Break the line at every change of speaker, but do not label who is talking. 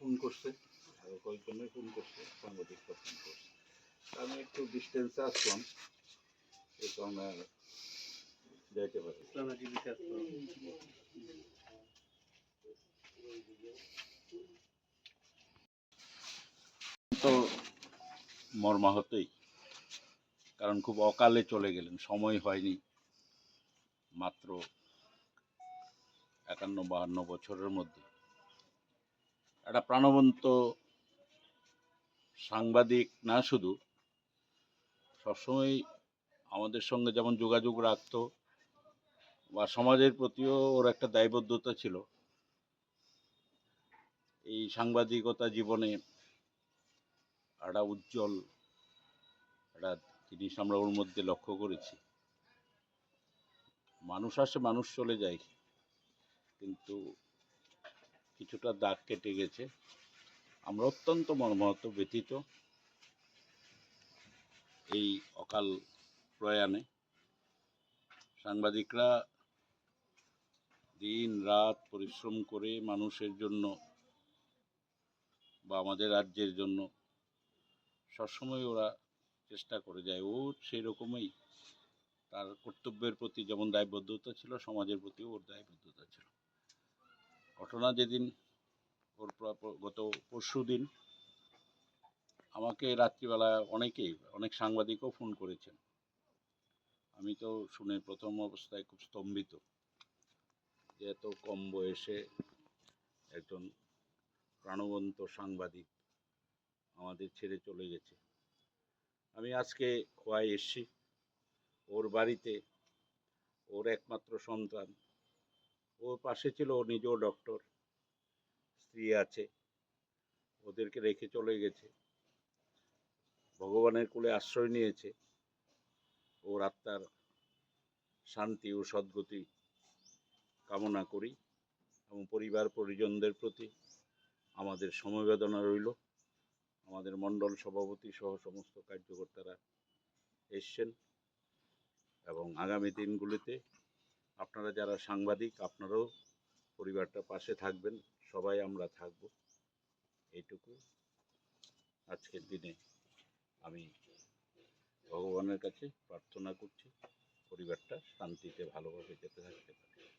Phone করছে, আরো কয়েকজনের ফোন করছে, সাংবাদিকরা ফোন করছে। আমি একটু ডিস্টেন্সে আসলাম, এই কারণে যাইতে পারি। তো মর্মাহতই, কারণ খুব অকালে চলে গেলেন, সময় হয়নি। মাত্র 51-52 বছরের মধ্যে একটা প্রাণবন্ত সাংবাদিক না শুধু, সবসময় আমাদের সঙ্গে যেমন যোগাযোগ রাখতো বা সমাজের প্রতিও ওর একটা দায়বদ্ধতা ছিল। এই সাংবাদিকতা জীবনে একটা উজ্জ্বল একটা জিনিস আমরা ওর মধ্যে লক্ষ্য করেছি। মানুষ আসে, মানুষ চলে যায়, কিন্তু কিছুটা দাগ কেটে গেছে। আমরা অত্যন্ত মর্মাহত, ব্যথিত এই অকাল প্রয়াণে। সাংবাদিকরা দিন রাত পরিশ্রম করে মানুষের জন্য বা আমাদের রাজ্যের জন্য সবসময় ওরা চেষ্টা করে যায়। ও সেই রকমই, তার কর্তব্যের প্রতি যেমন দায়বদ্ধতা ছিল, সমাজের প্রতিও ওর দায়বদ্ধতা ছিল। ঘটনা যেদিন ওর গত পরশু দিন আমাকে রাত্রিবেলা অনেক সাংবাদিকও ফোন করেছেন। আমি তো শুনে প্রথম অবস্থায় খুব স্তম্ভিত যে এত কম বয়সে একজন প্রাণবন্ত সাংবাদিক আমাদের ছেড়ে চলে গেছে। আমি আজকে খোয়াই এসছি, ওর বাড়িতে। ওর একমাত্র সন্তান, ওর পাশে ছিল, ও নিজেও ডক্টর, স্ত্রী আছে, ওদেরকে রেখে চলে গেছে। ভগবানের কোলে আশ্রয় নিয়েছে। ওর আত্মার শান্তি ও সদ্গতি কামনা করি, এবং পরিবার পরিজনদের প্রতি আমাদের সমবেদনা রইল। আমাদের মণ্ডল সভাপতি সহ সমস্ত কার্যকর্তারা এসছেন, এবং আগামী দিনগুলিতে আপনারা যারা সাংবাদিক, আপনারাও পরিবারটার পাশে থাকবেন। সবাই আমরা থাকব, এইটুকু আজকের দিনে আমি ভগবানের কাছে প্রার্থনা করছি, পরিবারটা শান্তিতে ভালোভাবে যেতে থাকতে পারে।